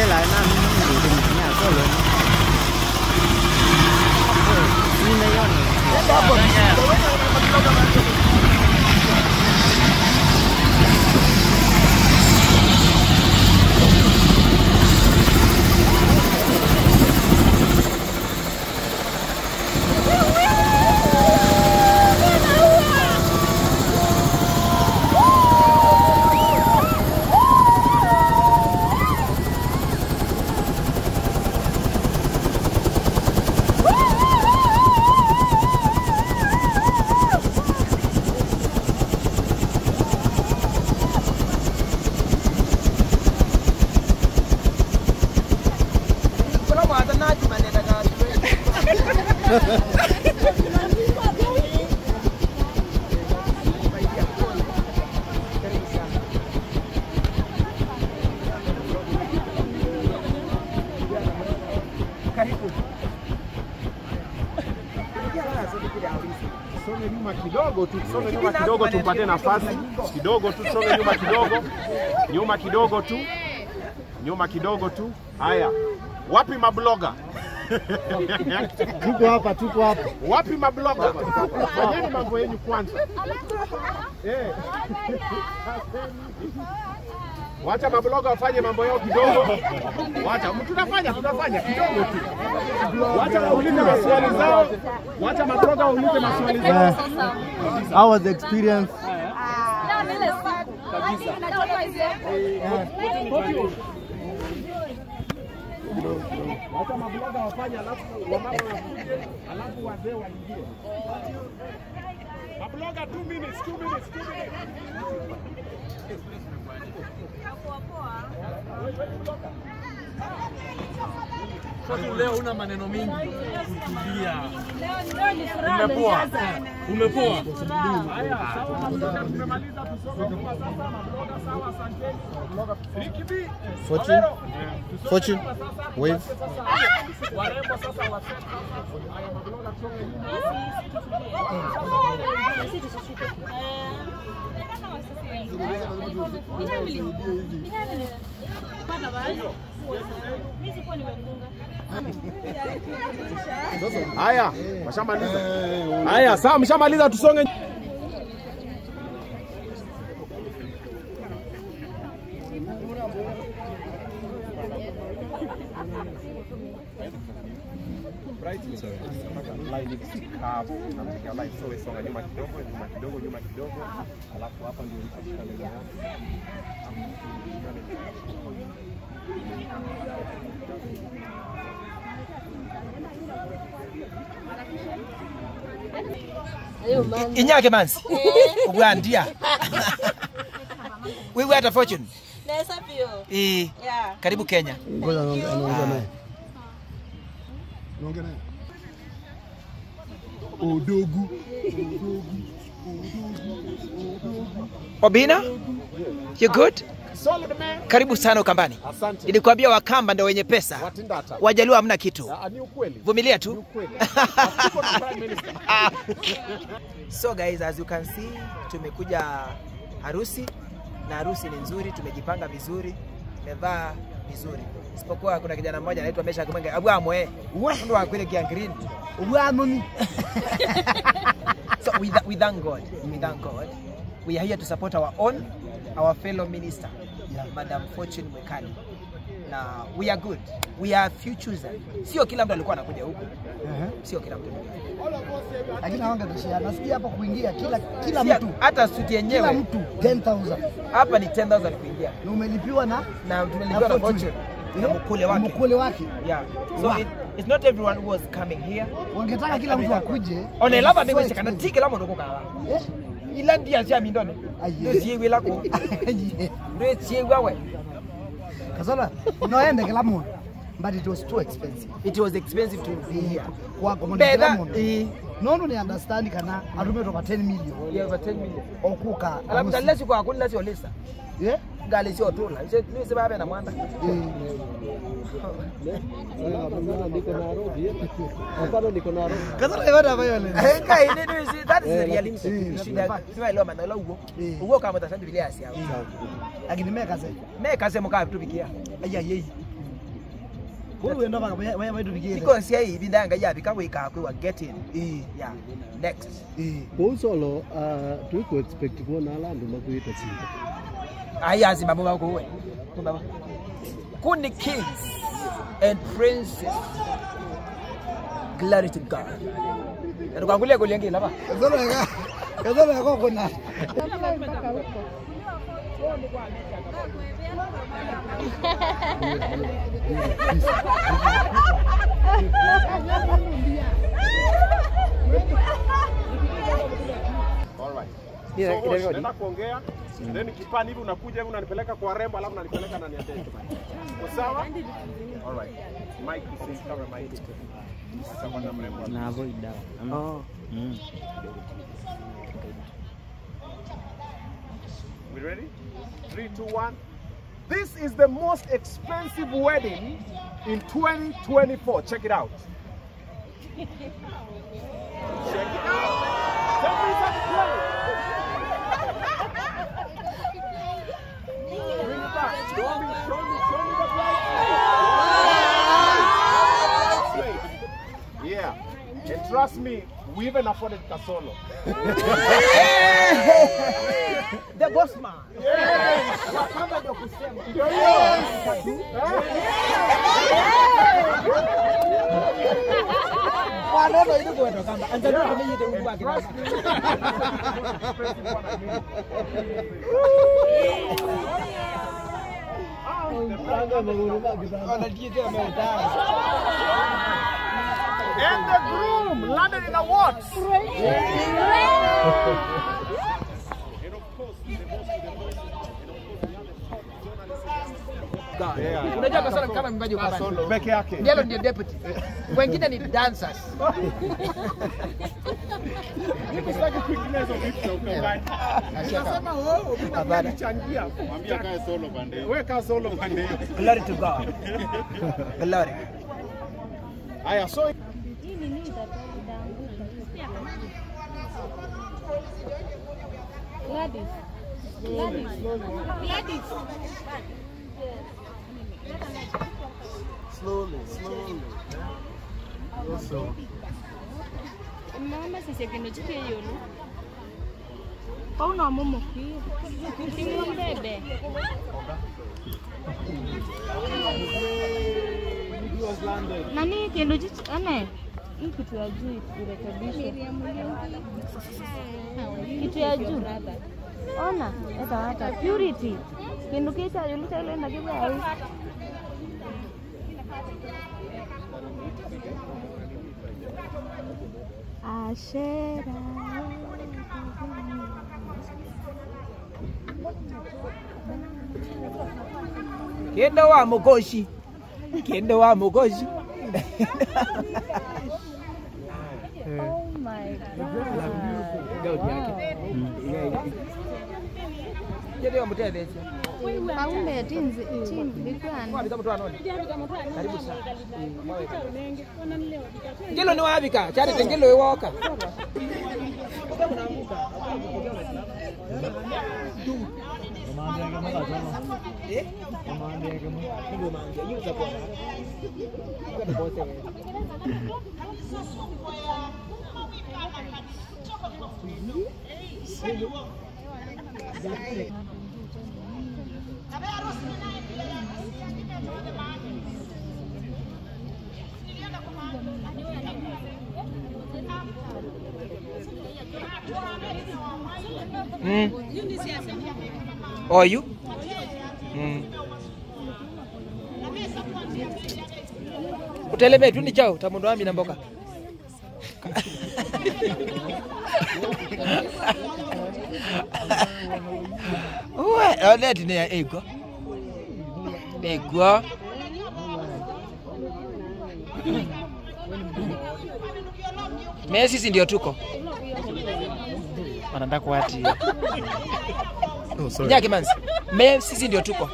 lại nó đừng nhà có luôn đi đây đó Tusonge nyuma kidogo tupate nafasi kidogo tu, tusonge nyuma kidogo tu. Haya, wapi mabloga? tuko hapa Wapi mabloga? Fanyeni mambo yenu kwanza. Wacha mabloga wafanye mambo yao kidogo. Wacha tunafanya kidogo tu. Wacha waulize maswali zao. Wacha mabloga waulize maswali zao. How was the experience? Wacha mabloga wafanye alafu wazee waingie. Mabloga 2 minutes. Sasa leo una maneno mingi, kutulia. Umepoa. Haya, sawa mabloga, tumemaliza tusome kwa sasa. Mabloga sawa, asanteni. Rikibi, Fortune, wave. warembo sasa wasema. Haya mabloga tusome Haya, washamaliza. Haya, sawa mshamaliza tusonge. Alafu hapa ndio Inyake manzi. Ugwandia. Wewe hata Fortune. Nesa pio. Yeah. Karibu Kenya. Ngoja anaongea naye. Udogu. Obina? You good? Karibu sana Ukambani. Asante. Nilikwambia Wakamba ndio wenye pesa. Watindata. Wajaluo hamna kitu. Ni ukweli. Vumilia tu. Ni ukweli. Prime Minister. So guys, as you can see, tumekuja harusi na harusi ni nzuri, tumejipanga vizuri, tumevaa vizuri. Isipokuwa kuna kijana mmoja anaitwa Mesha Kumenge. Abwamwe. Ndio akwile kia green. Ubwamoni. So we thank God. We are here to support our fellow minister, Madam Fortune Mwekali. Na we are good. We are futures. Sio kila mtu alikuwa anakuja huku. Sio kila mtu. Lakini hawanga tushia. Nasikia hapo kuingia kila mtu. Hata suti yenyewe. Kila mtu 10,000. Hapa ni 10,000 kuingia. Na umelipiwa na tumelipiwa na Fortune. Na mkule wake. Yeah. So it's not everyone who was coming here. Wangetaka kila mtu akuje. Ona lava mimi kana tiki lamo ndoko kala. Ila ndia sia mindone. Ndio siwe lako. Ndio siwe wewe. Kasala, unaenda kila mtu. But it was too expensive. It was expensive to be here. Kwa no ni understand kana arume toka 10 million. Yeah, over 10 million. Okuka. Alafu dalesi kwa kundi sio lesa. Yeah? Gali sio tola. Ni sababu na mwanda. Kasala yote hayo leo. Kai ni that is the reality. Sio leo manalo ugo. Ugo kama tasandi bila asia. Lakini meka sema kaa tupikia. Aya yeye. Wewe ndo wewe tulikie. Because yeah, ibindanga ya bikawika kwe wa getting. Yeah. Next. Bosolo to expect kuona Alando makuita Simba. Ayazi mambo wako wewe. Baba. Kundi kings and princes. Glory to God. Ndukangulia goli yangu hapa. Kazalo yako kuna. Naenda kuongea, then kipani hivi unakuja hivi unanipeleka kwa rembo alafu unanipeleka na niate. Sawa? All right. Mike is cover mic. Sawa na mrembo. Na avoid dawa. Oh. We ready? 3, 2, 1. This is the most expensive wedding in 2024. Check it out. Check it out. Tell me something. Bring it back. Show me the price. Yeah. And trust me, we even afforded Kasolo. The boss man. Wanono ile kwa kamba. Angalia kama yeye ndio mbaki. And the groom landed in the what? Unajua Kasolo kama mbaji uko ndani. Peke yake. Ndiye ndiye deputy. Wengine ni dancers. Nikisitaki quickness of it ukabani. Nasema wewe unachangia. Mwambie kae solo pande. Wewe kaa solo pande. Glory to God. Glory. Aya, so Slowly. Also. Mama sisi kendo chike yolo. Pauna momo ki. Timu bebe. Nani kendo chichi ane? Hii kitu ya juu irekebishwe. Kitu ya juu. Ona, hata purity. Kendo kisha yuluta ile ndio kwa Ashera. Kendo wa Mogoshi. Oh my God. Ndio mtende hicho. Paume tinzi bikwana. Karibu sana. Ngelo ni wabika, chari tengelo wewoka. Oh, you? Uteleme tu ni chao tamundo wami na mboka. Uwe, oleti ni ya ego. Ego. Sisi ndio tuko. Wanataka kuati. Oh, sorry. Nyaki manzi. Sisi ndio tuko.